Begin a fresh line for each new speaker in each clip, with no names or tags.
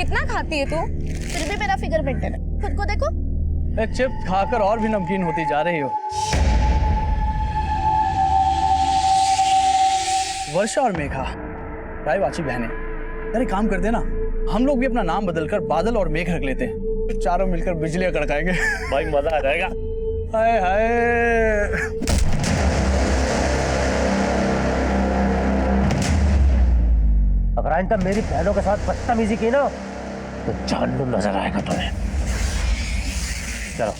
कितना खाती है तू? फिर भी मेरा फिगर बेटर है, खुद को देखो।
चिप्स खाकर और भी नमकीन होती जा रही हो। वर्षा और मेघा, रायवाची बहनें, अरे काम करते ना, हम लोग भी अपना नाम बदलकर बादल और मेघ रख लेते हैं, चारों मिलकर बिजलियां कड़काएंगे।
भाई मजा आ जाएगा।
हाय हाय।
अगर आइंदा मेरी बहनों के साथ बदतमीजी की ना तो जानू नजर आएगा तुम्हें। चलो।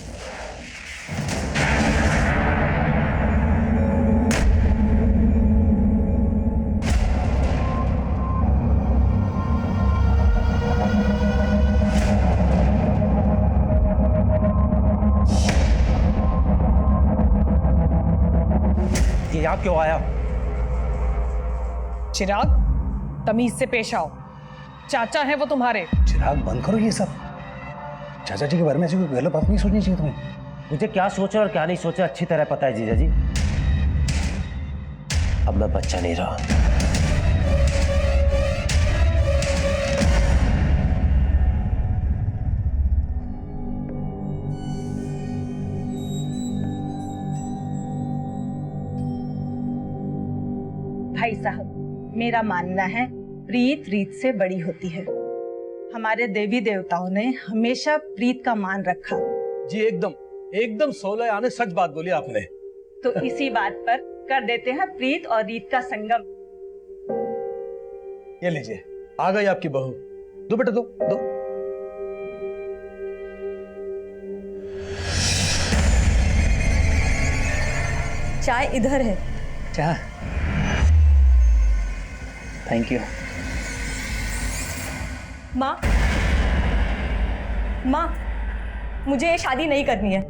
ये यहाँ क्यों आया?
चिराग, तमीज से पेश आओ। चाचा है वो तुम्हारे।
चिराग बंद करो ये सब। चाचा जी के बारे में ऐसी कोई गलत बात नहीं सोचनी चाहिए तुम्हें।
मुझे क्या सोचा और क्या नहीं सोचा अच्छी तरह पता है जीजा जी। अब मैं बच्चा नहीं रहा।
भाई साहब, मेरा मानना है प्रीत रीत से बड़ी होती है। हमारे देवी देवताओं ने हमेशा प्रीत का मान रखा।
जी एकदम एकदम 16 आने सच बात बोली आपने।
तो इसी बात पर कर देते हैं प्रीत और रीत का संगम।
ये लीजिए, आ गई आपकी बहू। दो बेटा, दो दो।
चाय इधर है।
चाय? Thank you.
माँ, माँ, मुझे ये शादी नहीं करनी है।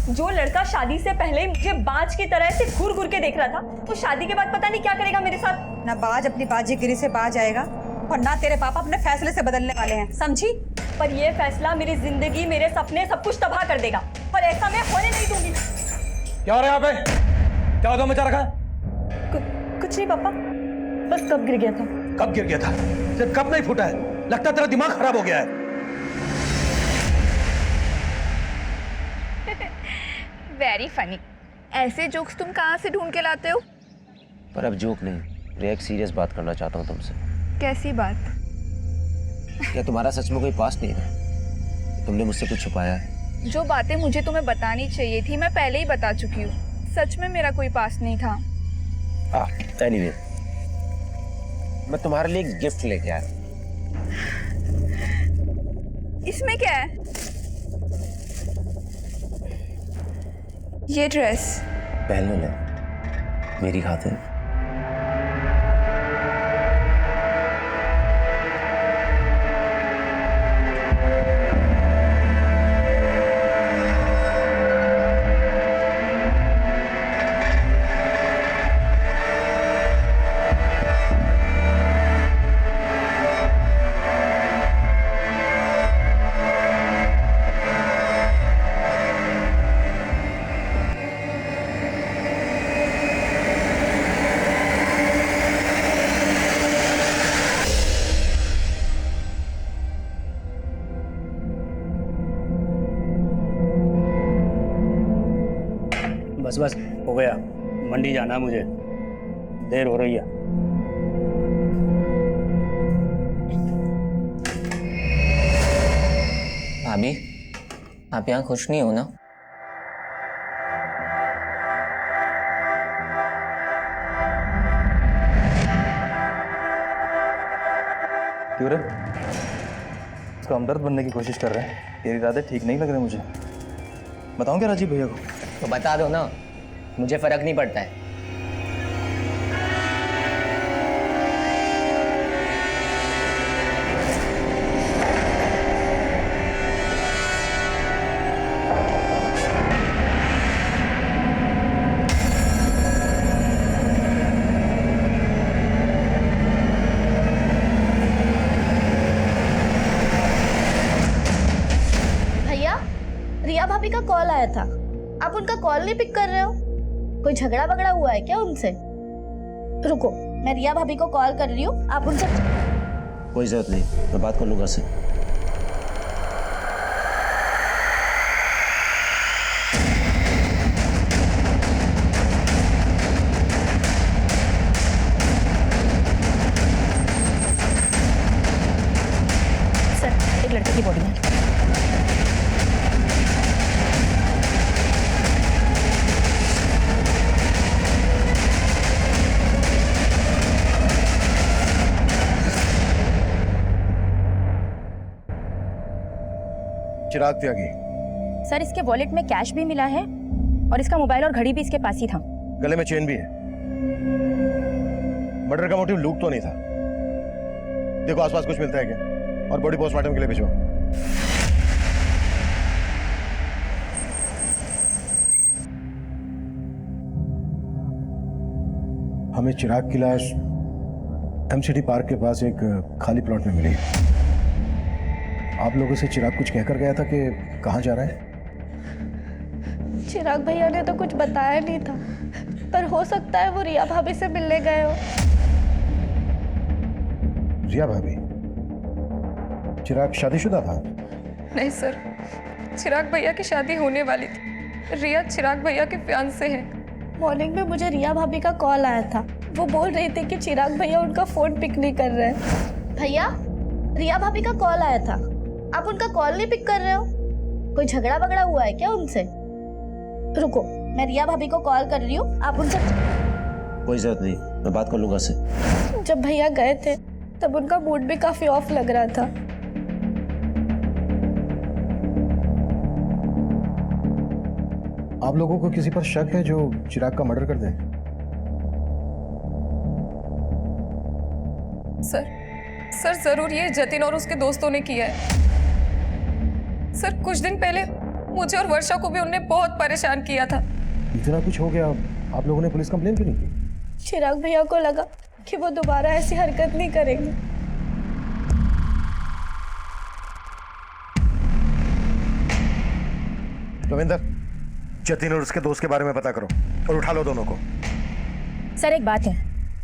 जो लड़का शादी से पहले मुझे बाज की तरह से घूर घूर के देख रहा था, वो शादी के बाद पता नहीं क्या करेगा मेरे साथ।
ना बाज अपनी बाजीगिरी से बाज आएगा और ना तेरे पापा अपने फैसले से बदलने वाले हैं, समझी?
पर ये फैसला मेरी जिंदगी, मेरे सपने, सब कुछ तबाह कर देगा और ऐसा मैं होने नहीं दूंगी।
क्या हो रहा है यहाँ पे? क्या होता मचा रखा है?
कुछ नहीं पापा, बस कब गिर गया था।
कब गिर गया था? सिर्फ कब नहीं फूटा है? लगता तेरा दिमाग खराब हो गया है।
Very funny. ऐसे जोक्स तुम कहाँ से ढूंढ के लाते हो?
पर अब जोक नहीं, मैं एक सीरियस बात करना चाहता हूँ तुमसे।
कैसी बात?
क्या तुम्हारा सच में कोई पास्ट नहीं है? तुमने मुझसे कुछ छुपाया है?
जो बातें मुझे तुम्हें बतानी चाहिए थी मैं पहले ही बता चुकी हूँ। सच में मेरा कोई पास नहीं था।
एनीवे, मैं तुम्हारे लिए एक गिफ्ट लेके आया।
इसमें क्या है? ये ड्रेस
पहन ले मेरी खातिर।
बस बस हो गया, मंडी जाना है मुझे, देर हो रही है।
भाभी, आप यहाँ खुश नहीं हो ना?
क्यों रे? इसको हमदर्द बनने की कोशिश कर रहे हैं। तेरे इरादे ठीक नहीं लग रहे मुझे। बताऊं क्या राजीव भैया को?
तो बता दो ना, मुझे फर्क नहीं पड़ता है।
भैया, रिया भाभी का कॉल आया था, आप उनका कॉल नहीं पिक कर रहे हो? कोई झगड़ा वगड़ा हुआ है क्या उनसे? रुको, मैं रिया भाभी को कॉल कर रही हूँ, आप उनसे।
कोई जरूरत नहीं, मैं बात कर लूंगा उससे।
सर एक लड़के की बॉडी है।
चिराग त्यागी,
सर इसके वॉलेट में कैश भी मिला है और इसका मोबाइल और घड़ी भी इसके पास ही था।
गले में चेन भी है। मर्डर का मोटिव लूट तो नहीं था। देखो आसपास कुछ मिलता है क्या, और बॉडी पोस्टमार्टम के लिए भिजवाओ। हमें चिराग की लाश एमसीडी पार्क के पास एक खाली प्लॉट में मिली। आप लोगों से चिराग कुछ कहकर गया था कि कहाँ जा रहा है?
चिराग भैया ने तो कुछ बताया नहीं था, पर हो सकता है वो रिया भाभी से मिलने गए हो।
रिया भाभी? चिराग शादीशुदा था?
नहीं सर, चिराग भैया की शादी होने वाली थी। रिया चिराग भैया के फियांसे हैं। मॉर्निंग में मुझे रिया भाभी का कॉल आया था। वो बोल रही थी कि चिराग भैया उनका फोन पिक नहीं कर रहे हैं।
भैया, रिया भाभी का कॉल आया था, आप उनका कॉल नहीं पिक कर रहे हो? कोई झगड़ा वगड़ा हुआ है क्या उनसे? रुको, मैं रिया भाभी को कॉल कर रही हूँ, आप उनसे।
कोई जरूरत नहीं, मैं बात कर लूंगा उससे।
जब भैया गए थे तब उनका मूड भी काफी ऑफ लग रहा था।
आप लोगों को किसी पर शक है जो चिराग का मर्डर कर दे?
सर जरूर ये जतिन और उसके दोस्तों ने किया है। सर कुछ दिन पहले मुझे और वर्षा को भी उनने बहुत परेशान किया था।
इतना कुछ हो गया, आप लोगों ने पुलिस कंप्लेन क्यों नहीं की?
चिराग भैया को लगा कि वो दोबारा ऐसी हरकत नहीं करेंगे।
रविंदर, जतिन और उसके दोस्त के बारे में पता करो और उठा लो दोनों को।
सर एक बात है,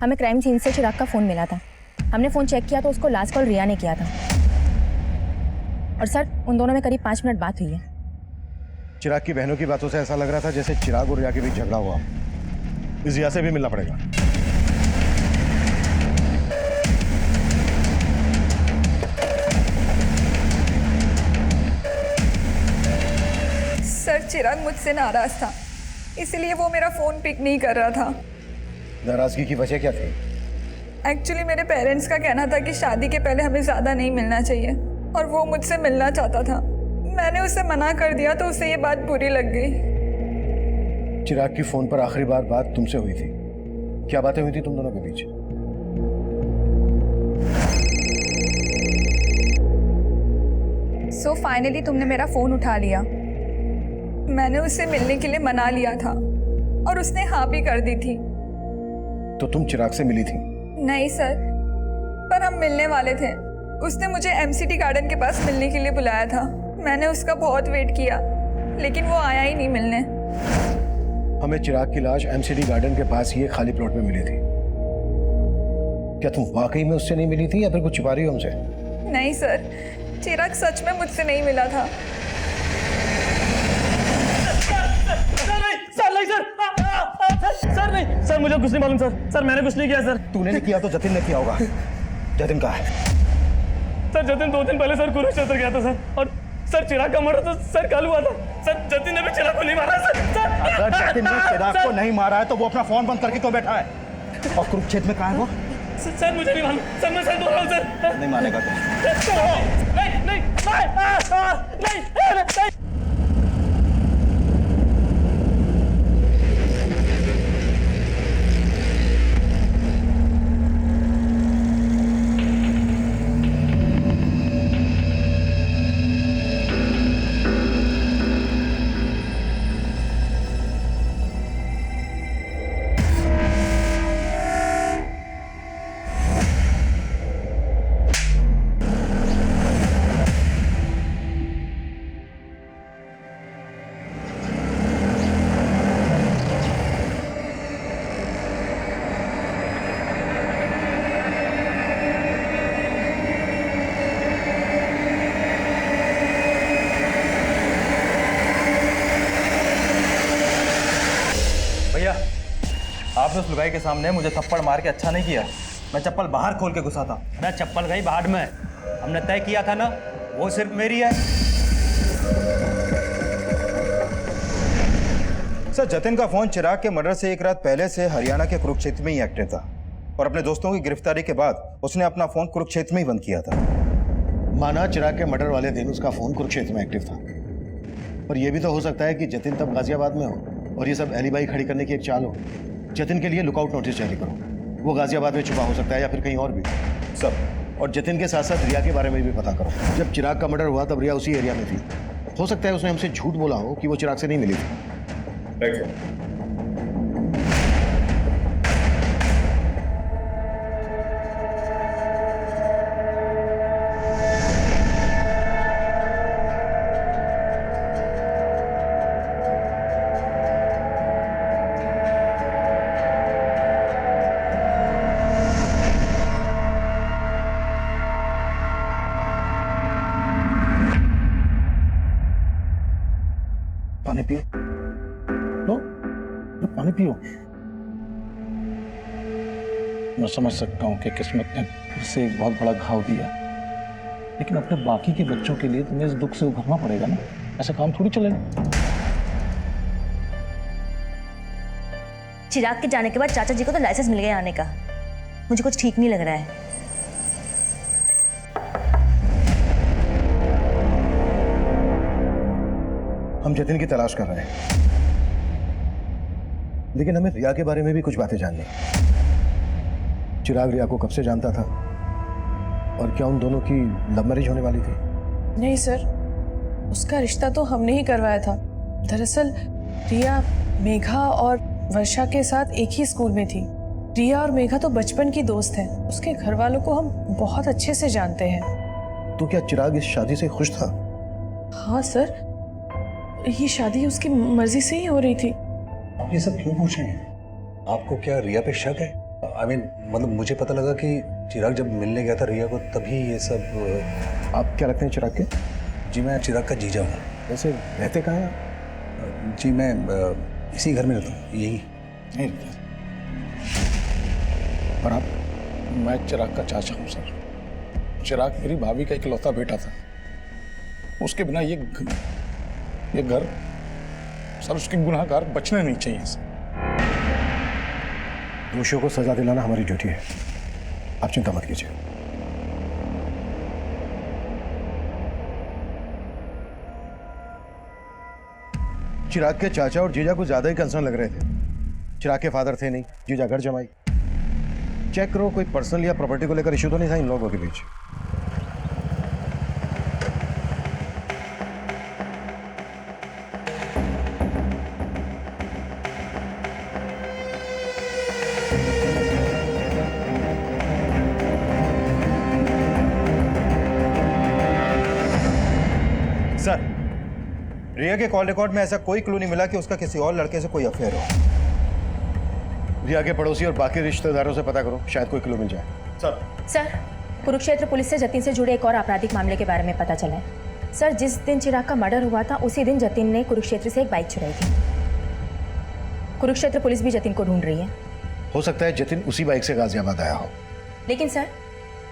हमें क्राइम सीन से चिराग का फोन मिला था। हमने फोन चेक किया तो उसको लास्ट कॉल रिया ने किया था। और सर उन दोनों में करीब 5 मिनट बात हुई है।
चिराग की बहनों की बातों से ऐसा लग रहा था जैसे चिराग और रिया के बीच झगड़ा हुआ। इस रिया से भी मिलना पड़ेगा।
सर चिराग मुझसे नाराज था, इसलिए वो मेरा फोन पिक नहीं कर रहा था।
नाराजगी की वजह क्या थी?
एक्चुअली मेरे पेरेंट्स का कहना था कि शादी के पहले हमें ज़्यादा नहीं मिलना चाहिए और वो मुझसे मिलना चाहता था। मैंने उसे मना कर दिया तो उसे ये बात बुरी लग गई।
चिराग की फोन पर आखिरी बार बात तुमसे हुई थी, क्या बातें हुई थी तुम दोनों के बीच?
सो फाइनली तुमने मेरा फोन उठा लिया। मैंने उससे मिलने के लिए मना लिया था और उसने हाँ भी कर दी थी।
तो तुम चिराग से मिली थी?
नहीं सर, पर हम मिलने वाले थे। उसने मुझे एमसीडी गार्डन के पास मिलने के लिए बुलाया था। मैंने उसका बहुत वेट किया लेकिन वो आया ही नहीं मिलने।
हमें चिराग की लाश एमसीडी गार्डन के पास ही एक खाली प्लॉट में मिली थी। क्या तुम वाकई में उससे नहीं मिली थी या फिर कुछ छुपा रही हो हमसे?
नहीं सर, चिराग सच में मुझसे नहीं मिला था।
सर नहीं, सर मुझे कुछ नहीं मालूम सर मैंने कुछ नहीं किया सर।
तूने नहीं किया तो जतिन ने किया होगा। जतिन कहाँ है?
सर जतिन 2 दिन पहले सर कुरुक्षेत्र गया था सर, और सर चिराग का मर्डर तो सर कल हुआ था। सर जतिन ने भी चिराग को नहीं मारा सर।
अगर जतिन ने चिराग को नहीं मारा है तो वो अपना फोन बंद करके क्यों बैठा है? और कुरुक्षेत्र में कहाँ है वो?
सर मुझे नहीं मालूम सर, मैं सर बोल रहा हूँ सर।
नहीं मानेगा
नहीं। आपने उस लुगाई के सामने मुझे थप्पड़ मार के अच्छा नहीं किया। मैं चप्पल बाहर खोल के घुसा था।
मैं चप्पल गई बाहर में, हमने तय किया था ना, वो सिर्फ मेरी है।
सर, जतिन का फोन चिराग के मर्डर से एक रात पहले से हरियाणा के कुरुक्षेत्र में ही एक्टिव था और अपने दोस्तों की गिरफ्तारी के बाद उसने अपना फोन कुरुक्षेत्र में ही बंद किया था।
माना चिराग के मर्डर वाले दिन उसका फोन कुरुक्षेत्र में एक्टिव था, पर यह भी तो हो सकता है कि जतिन तब गाजियाबाद में हो और ये सब एलिबाई खड़ी करने की एक चाल हो। जतिन के लिए लुकआउट नोटिस जारी करो, वो गाजियाबाद में छुपा हो सकता है या फिर कहीं और भी। सब, और जतिन के साथ साथ रिया के बारे में भी पता करो। जब चिराग का मर्डर हुआ तब रिया उसी एरिया में थी। हो सकता है उसने हमसे झूठ बोला हो कि वो चिराग से नहीं मिली थी।
पानी पियो। लो, पानी पियो। मैं समझ सकता हूँ कि किस्मत ने उसे एक बहुत बड़ा घाव दिया, लेकिन अपने बाकी के बच्चों के लिए तुम्हें इस दुख से उभरना पड़ेगा ना। ऐसा काम थोड़ी चलेगा।
चिराग के जाने के बाद चाचा जी को तो लाइसेंस मिल गया आने का। मुझे कुछ ठीक नहीं लग रहा है।
हम जतिन की तलाश कर रहे हैं, लेकिन हमें रिया के बारे में भी कुछ बातें जाननी है। चिराग रिया को कब से जानता था और क्या उन दोनों की लव मैरिज होने वाली थी?
नहीं सर, उसका रिश्ता तो हमने ही करवाया था। दरअसल रिया मेघा और वर्षा के साथ एक ही स्कूल में थी। रिया और मेघा तो बचपन की दोस्त हैं। उसके घर वालों को हम बहुत अच्छे से जानते हैं।
तो क्या चिराग इस शादी से खुश था?
हाँ सर, ये शादी उसकी मर्जी से ही हो रही थी।
आप ये सब क्यों पूछ रहे हैं? आपको क्या रिया पे शक है? मतलब मुझे पता लगा कि चिराग जब मिलने गया था रिया को, तभी ये सब।
आप क्या लगते हैं चिराग के?
जी, मैं चिराग का जीजा हूँ।
वैसे रहते कहाँ हैं आप?
जी, मैं इसी घर में रहता हूँ, यही।
नहीं, और आप? मैं चिराग का चाचा हूँ सर। चिराग मेरी भाभी का इकलौता बेटा था। उसके बिना ये घर सर, उसके गुनाहगार बचने नहीं चाहिए सर।
दोषियों को सजा दिलाना हमारी ड्यूटी है, आप चिंता मत कीजिए। चिराग के चाचा और जीजा को ज्यादा ही कंसर्न लग रहे थे। चिराग के फादर थे नहीं, जीजा घर जमाई। चेक करो, कोई पर्सनल या प्रॉपर्टी को लेकर इश्यू तो नहीं था इन लोगों के बीच।
सर, रिया के कॉल रिकॉर्ड में ऐसा कोई क्लू नहीं मिला कि उसका किसी और लड़के से कोई अफेयर हो।
रिया के पड़ोसी और बाकी रिश्तेदारों से पता करो, शायद कोई क्लू मिल जाए।
सर, कुरुक्षेत्र पुलिस से जतिन से जुड़े एक और आपराधिक मामले के बारे में पता चला है। सर, जिस दिन चिराग का मर्डर हुआ था उसी दिन जतिन ने कुरुक्षेत्र से एक बाइक चुराई थी। कुरुक्षेत्र पुलिस भी जतिन को ढूंढ रही है।
हो सकता है जतिन उसी बाइक से गाजियाबाद आया हो।
लेकिन सर,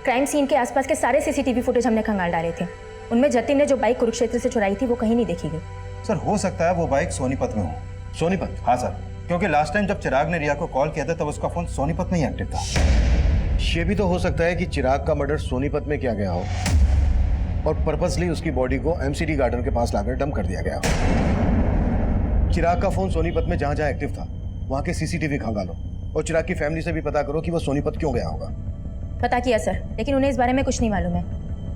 क्राइम सीन के आसपास के सारे सीसीटीवी फुटेज हमने खंगाल डाले थे। उनमें जतिन ने जो बाइक कुरुक्षेत्र से चुराई थी वो कहीं नहीं देखी गई।
सर, हो सकता है वो बाइक सोनीपत में हो।
सोनीपत?
हाँ सर, क्योंकि लास्ट टाइम जब चिराग ने रिया को कॉल किया था तब उसका फोन सोनीपत में ही एक्टिव था।
ये भी तो हो सकता है कि चिराग का मर्डर सोनीपत में किया गया हो और पर्पसली उसकी बॉडी को एमसीडी गार्डन के पास लाकर डंप कर दिया गया हो। चिराग का फोन सोनीपत में जहां जहां एक्टिव था वहां के सीसीटीवी खंगालो और चिराग की फैमिली से भी पता करो कि वो सोनीपत क्यों गया होगा।
पता किया सर, लेकिन उन्हें इस बारे में कुछ नहीं मालूम है।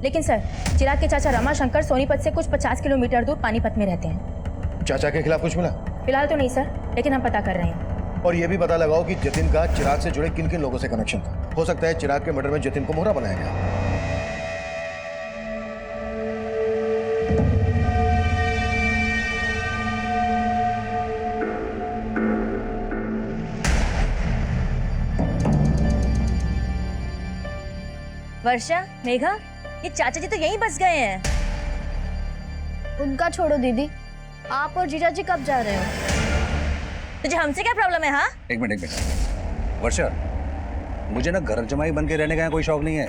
लेकिन सर, चिराग के चाचा रमाशंकर सोनीपत से कुछ 50 किलोमीटर दूर पानीपत में रहते हैं।
चाचा के खिलाफ कुछ मिला?
फिलहाल तो नहीं सर, लेकिन हम पता कर रहे हैं।
और ये भी पता लगाओ कि जतिन का चिराग से जुड़े किन किन लोगों से कनेक्शन था। हो सकता है चिराग के मर्डर में जतिन को मोहरा बनाया गया।
वर्षा, मेघा, ये चाचा जी तो यहीं बस गए हैं। उनका छोड़ो दीदी, आप और जीजा जी कब जा रहे हो? तुझे हमसे क्या प्रॉब्लम है? हाँ,
एक मिनट। वर्षा, मुझे ना घर जमाई बन के रहने का कोई शौक नहीं है।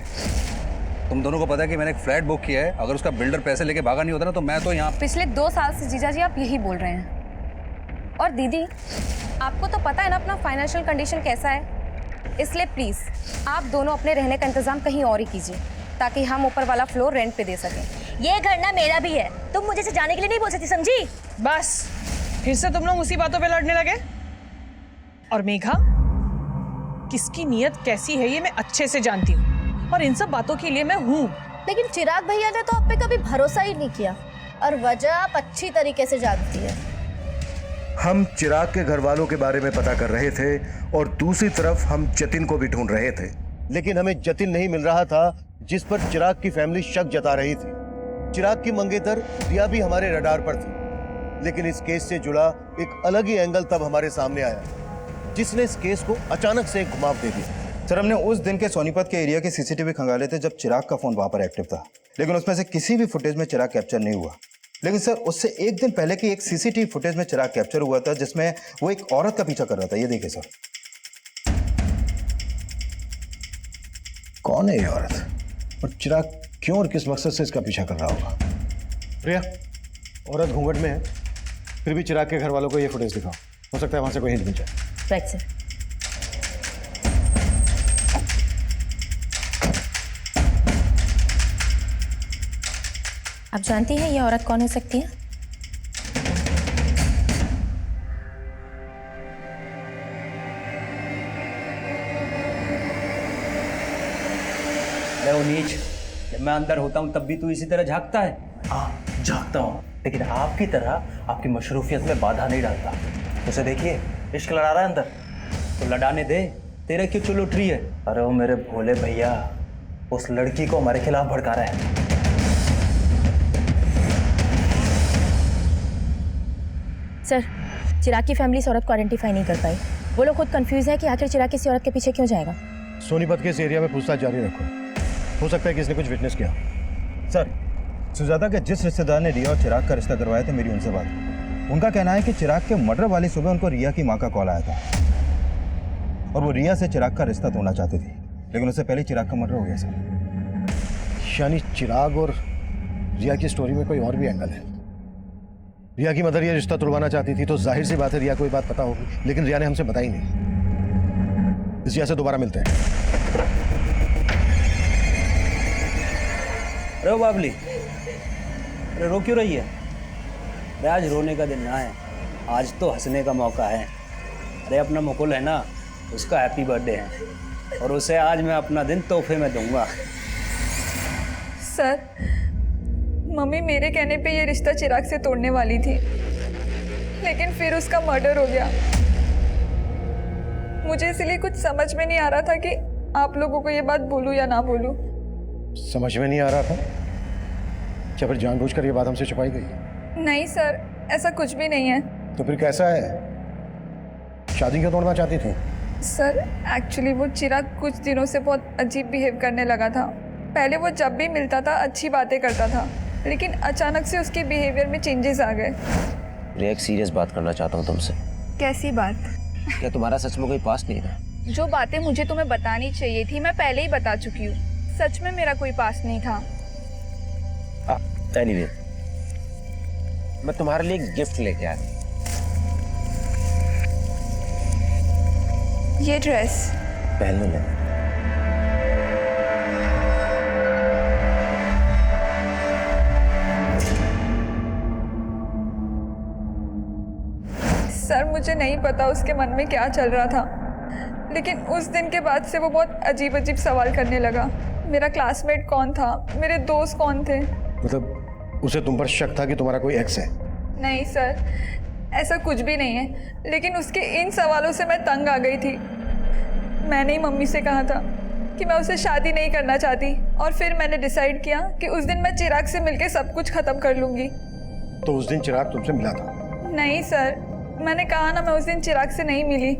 तुम दोनों को पता है कि मैंने एक फ्लैट बुक किया है। अगर उसका बिल्डर पैसे लेके भागा नहीं होता ना तो मैं तो यहाँ।
पिछले 2 साल से जीजा जी आप यही बोल रहे हैं। और दीदी, आपको तो पता है ना अपना फाइनेंशियल कंडीशन कैसा है, इसलिए प्लीज आप दोनों अपने रहने का इंतजाम कहीं और ही कीजिए ताकि हम ऊपर वाला फ्लोर रेंट पे दे सकें।
ये घर ना मेरा भी है, तुम मुझे से जाने के लिए नहीं बोल सकती, समझी?
बस फिर से तुम लोग उसी बातों पे लड़ने लगे। और मेघा, किसकी नीयत कैसी है ये मैं अच्छे से जानती हूँ, और इन सब बातों के लिए मैं हूँ।
लेकिन चिराग भैया ने तो आप पे कभी भरोसा ही नहीं किया, और वजह आप अच्छी तरीके से जानती है।
हम चिराग के घर वालों के बारे में पता कर रहे थे और दूसरी तरफ हम जतिन को भी ढूंढ रहे थे, लेकिन हमें जतिन नहीं मिल रहा था जिस पर चिराग की फैमिली शक जता रही थी। चिराग की मंगेतर रिया भी हमारे रडार पर थी, लेकिन इस केस से जुड़ा एक अलग ही एंगल तब हमारे सामने आया जिसने इस केस को अचानक से एक घुमाव दे दिया।
सर, हमने उस दिन के सोनीपत के एरिया के सीसीटीवी खंगाले थे जब चिराग का फोन वहां पर एक्टिव था, लेकिन उसमें से किसी भी फुटेज में चिराग कैप्चर नहीं हुआ। लेकिन सर, उससे एक दिन पहले की एक सीसीटीवी फुटेज में चिराग कैप्चर हुआ था जिसमें वो एक औरत का पीछा कर रहा था। ये देखिए सर।
कौन है ये औरत और चिराग क्यों और किस मकसद से इसका पीछा कर रहा होगा? प्रिया, औरत घूंघट में है, फिर भी चिराग के घर वालों को ये फुटेज दिखाओ, हो सकता है वहां से कोई हिंट मिल जाए।
Right sir. आप जानती हैं ये औरत कौन हो सकती है?
नीच, जब मैं अंदर होता हूँ तब भी तू इसी तरह झांकता है?
हाँ, झांकता हूँ, लेकिन आपकी तरह आपकी मशरूफियत में बाधा नहीं डालता। उसे देखिए, इश्क लड़ा रहा है अंदर।
तो लड़ाने दे, तेरे क्यों चुल उठ रही है?
अरे वो मेरे भोले भैया उस लड़की को हमारे खिलाफ भड़का रहा है।
सर, चिराग की फैमिली इस औरत को आइडेंटिफाई नहीं कर पाई। वो लोग खुद कंफ्यूज है कि आखिर चिराग किसी औरत के पीछे क्यों जाएगा।
सोनीपत के इस एरिया में पूछताछ जारी रखो, हो सकता है कि इसने कुछ विटनेस किया।
सर, सुजाता के जिस रिश्तेदार ने रिया और चिराग का रिश्ता करवाया था, मेरी उनसे बात हुई। उनका कहना है कि चिराग के मर्डर वाली सुबह उनको रिया की माँ का कॉल आया था और वो रिया से चिराग का रिश्ता तोड़ना चाहती थी, लेकिन उससे पहले चिराग का मर्डर हो गया सर।
यानी चिराग और रिया की स्टोरी में कोई और भी एंगल है। रिया की मदर ये रिश्ता तुड़वाना चाहती थी तो जाहिर सी बात है रिया को ये बात पता होगी, लेकिन रिया ने हमसे बताई नहीं। इस रिया से दोबारा मिलते हैं।
अरे बाबली, अरे रो क्यों रही है? अरे आज रोने का दिन ना है, आज तो हंसने का मौका है। अरे अपना मुकुल है ना, उसका हैप्पी बर्थडे है और उसे आज मैं अपना दिन तोहफे में दूंगा।
सर, मम्मी मेरे कहने पे ये रिश्ता चिराग से तोड़ने वाली थी, लेकिन फिर उसका मर्डर हो गया। मुझे इसलिए कुछ समझ में नहीं आ रहा था कि आप लोगों को ये बात बोलूं या ना बोलूं।
समझ में नहीं आ रहा था? क्या फिर जानबूझकर ये बात हमसे छुपाई गई?
नहीं सर, ऐसा कुछ भी नहीं है।
तो फिर कैसा है? शादी क्यों तोड़ना चाहती थी?
सर, एक्चुअली वो चिराग कुछ दिनों से बहुत अजीब बिहेव करने लगा था। पहले वो जब भी मिलता था अच्छी बातें करता था, लेकिन अचानक से उसके बिहेवियर में चेंजेस आ गए।
मैं एक सीरियस बात करना चाहता हूँ तुमसे।
कैसी बात?
क्या तुम्हारा सच में कोई पास्ट नहीं था?
जो बातें मुझे तुम्हें बतानी चाहिए थी मैं पहले ही बता चुकी हूँ। सच में मेरा कोई पास्ट नहीं था।
एनीवे, मैं तुम्हारे लिए एक गिफ्ट लेके आया।
ये ड्रेस
पहन लो।
सर, मुझे नहीं पता उसके मन में क्या चल रहा था, लेकिन उस दिन के बाद से वो बहुत अजीब अजीब सवाल करने लगा। मेरा क्लासमेट कौन था, मेरे दोस्त कौन थे।
मतलब उसे तुम पर शक था कि तुम्हारा कोई एक्स है?
नहीं सर, ऐसा कुछ भी नहीं है, लेकिन उसके इन सवालों से मैं तंग आ गई थी। मैंने ही मम्मी से कहा था कि मैं उससे शादी नहीं करना चाहती, और फिर मैंने डिसाइड किया कि उस दिन मैं चिराग से मिलकर सब कुछ खत्म कर लूँगी।
तो उस दिन चिराग तुमसे मिला था?
नहीं सर, मैंने कहा ना, मैं उस दिन चिराग से नहीं मिली।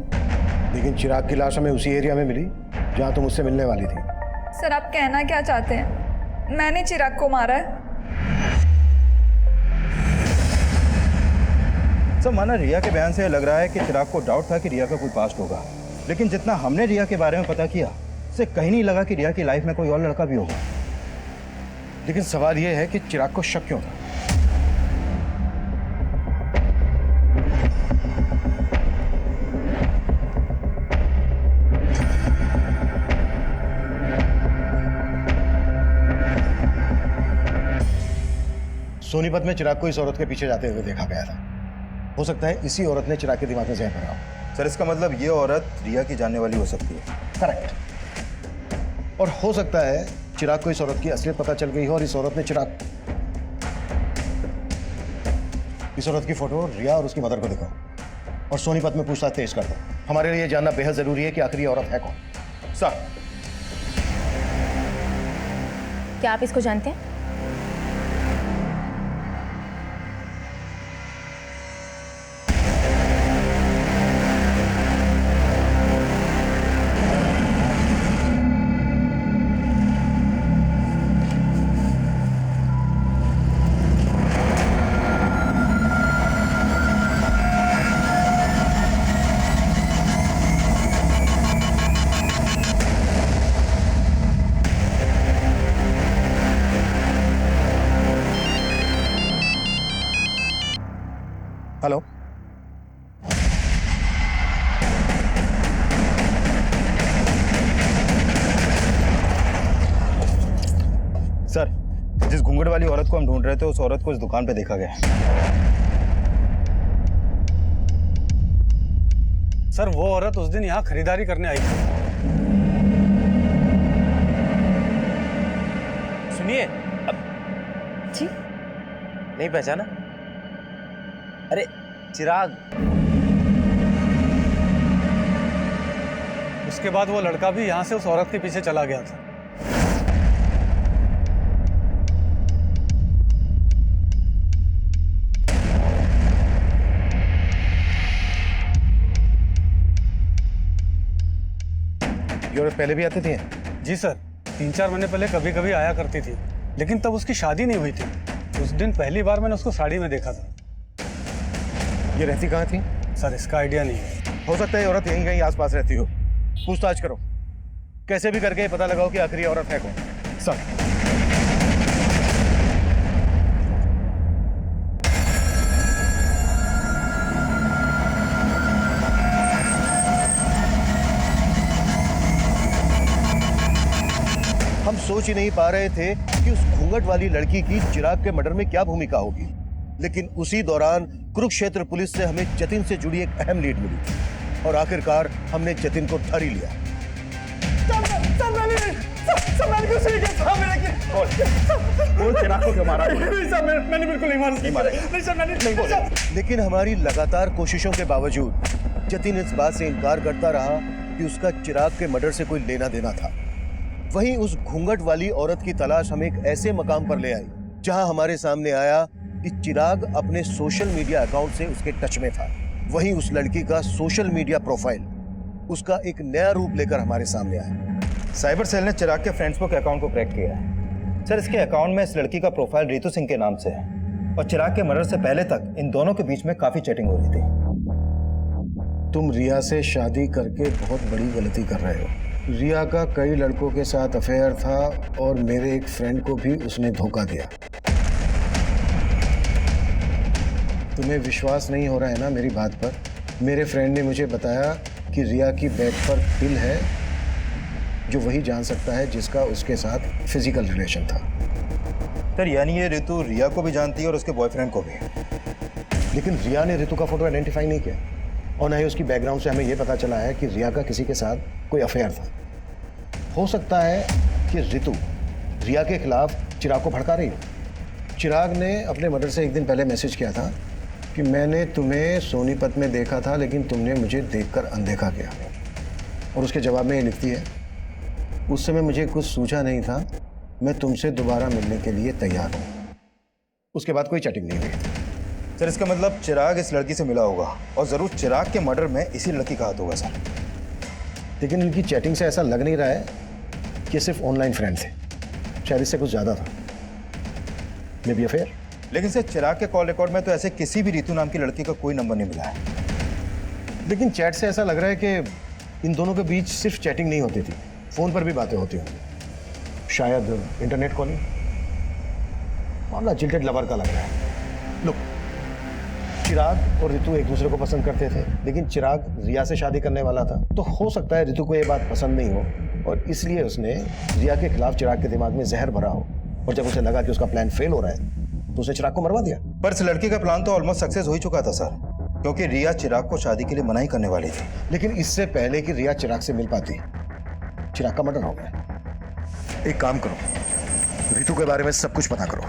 लेकिन चिराग की लाश हमें उसी एरिया में मिली जहाँ तुम उससे मिलने वाली थी।
सर, आप कहना क्या चाहते हैं? मैंने चिराग को मारा है?
सर, माना रिया के बयान से लग रहा है कि चिराग को डाउट था कि रिया का कोई पास्ट होगा, लेकिन जितना हमने रिया के बारे में पता किया, उससे कहीं नहीं लगा कि रिया की लाइफ में कोई और लड़का भी होगा।
लेकिन सवाल यह है कि चिराग को शक क्यों था? सोनीपत में चिराग को इस औरत के पीछे जाते हुए देखा गया था। हो सकता है इसी औरत ने चिराग के दिमाग में जहर भरा हो।
सर, इसका मतलब ये औरत रिया की जानने वाली हो सकती है।
करेक्ट। और हो सकता है चिराग को इस औरत की असलियत पता चल गई हो और इस औरत ने इस औरत की फोटो रिया और उसकी मदर को दिखाओ और सोनीपत में पूछताछ तेज कर दो। हमारे लिए जानना बेहद जरूरी है कि आखिर ये औरत है कौन।
सर,
क्या आप इसको जानते हैं?
हेलो,
सर, जिस घूंघट वाली औरत को हम ढूंढ रहे थे, उस औरत को इस दुकान पे देखा गया।
सर, वो औरत उस दिन यहाँ खरीदारी करने आई थी।
सुनिए, अब
जी
नहीं पहचाना? अरे चिराग।
उसके बाद वो लड़का भी यहाँ से उस औरत के पीछे चला गया था।
ये औरत पहले भी आती थी?
जी सर, 3-4 महीने पहले कभी कभी आया करती थी, लेकिन तब उसकी शादी नहीं हुई थी। उस दिन पहली बार मैंने उसको साड़ी में देखा था।
ये रहती कहाँ थी?
सर, इसका आइडिया नहीं है।
हो सकता है ये औरत यहीं कहीं आसपास रहती हो। पूछताछ करो, कैसे भी करके पता लगाओ कि आखिर ये औरत है कौन।
सर,
हम सोच ही नहीं पा रहे थे कि उस घूंघट वाली लड़की की चिराग के मर्डर में क्या भूमिका होगी, लेकिन उसी दौरान कुरुक्षेत्र पुलिस से हमें जतिन से जुड़ी एक अहम लीड मिली और आखिरकार हमने जतिन को धर ही लिया।
चिराग को क्यों मारा?
मैंने बिल्कुल नहीं मारा।
लेकिन हमारी लगातार कोशिशों के बावजूद जतिन इस बात से इनकार करता रहा कि उसका चिराग के मर्डर से कोई लेना देना था। वहीं उस घूंघट वाली औरत की तलाश हमें एक ऐसे मकाम पर ले आई जहां हमारे सामने आया कि चिराग अपने सोशल मीडिया अकाउंट से उसके टच में था। वहीं उस लड़की का सोशल मीडिया प्रोफाइल उसका एक नया रूप लेकर हमारे सामने आया।
साइबर सेल ने चिराग के फेसबुक अकाउंट को क्रैक किया है। सर, इसके अकाउंट में इस लड़की का प्रोफाइल रितु सिंह के नाम से है और चिराग के मर्डर से पहले तक इन दोनों के बीच में काफी चैटिंग हो रही थी।
तुम रिया से शादी करके बहुत बड़ी गलती कर रहे हो। रिया का कई लड़कों के साथ अफेयर था और मेरे एक फ्रेंड को भी उसने धोखा दिया। तुम्हें विश्वास नहीं हो रहा है ना मेरी बात पर? मेरे फ्रेंड ने मुझे बताया कि रिया की बैग पर पिल है जो वही जान सकता है जिसका उसके साथ फिजिकल रिलेशन था।
सर, यानी ये रितु रिया को भी जानती है और उसके बॉयफ्रेंड को भी।
लेकिन रिया ने रितु का फोटो आइडेंटिफाई नहीं किया और ना ही उसकी बैकग्राउंड से हमें यह पता चला है कि रिया का किसी के साथ कोई अफेयर था। हो सकता है कि रितु रिया के खिलाफ चिराग को भड़का रही हो। चिराग ने अपने मर्डर से एक दिन पहले मैसेज किया था कि मैंने तुम्हें सोनीपत में देखा था लेकिन तुमने मुझे देखकर अनदेखा किया, और उसके जवाब में ये लिखती है, उस समय मुझे कुछ सूझा नहीं था, मैं तुमसे दोबारा मिलने के लिए तैयार हूँ। उसके बाद कोई चैटिंग नहीं हुई।
सर, इसका मतलब चिराग इस लड़की से मिला होगा और जरूर चिराग के मर्डर में इसी लड़की का हाथ होगा। सर,
लेकिन इनकी चैटिंग से ऐसा लग नहीं रहा है कि सिर्फ ऑनलाइन फ्रेंड थे, शायद इससे कुछ ज़्यादा था, मे बी अफेयर।
लेकिन सर, चिराग के कॉल रिकॉर्ड में तो ऐसे किसी भी रितु नाम की लड़की का कोई नंबर नहीं मिला है।
लेकिन चैट से ऐसा लग रहा है कि इन दोनों के बीच सिर्फ चैटिंग नहीं होती थी, फोन पर भी बातें होती होंगी, शायद इंटरनेट कॉलिंग। मामला जिल्टेड लवर का लग रहा है। लुक, चिराग और ऋतु एक दूसरे को पसंद करते थे, लेकिन चिराग रिया से शादी करने वाला था, तो हो सकता है ऋतु को ये बात पसंद नहीं हो और इसलिए उसने रिया के खिलाफ चिराग के दिमाग में जहर भरा हो, और जब उसे लगा कि उसका प्लान फेल हो रहा है तो उसने चिराग को मरवा दिया।
पर इस लड़की का प्लान तो ऑलमोस्ट सक्सेस हो ही चुका था सर, क्योंकि रिया चिराग को शादी के लिए मना ही करने वाली थी।
लेकिन इससे पहले कि रिया चिराग से मिल पाती, चिराग का मर्डर हो गया। एक काम करो, ऋतु के बारे में सब कुछ पता करो।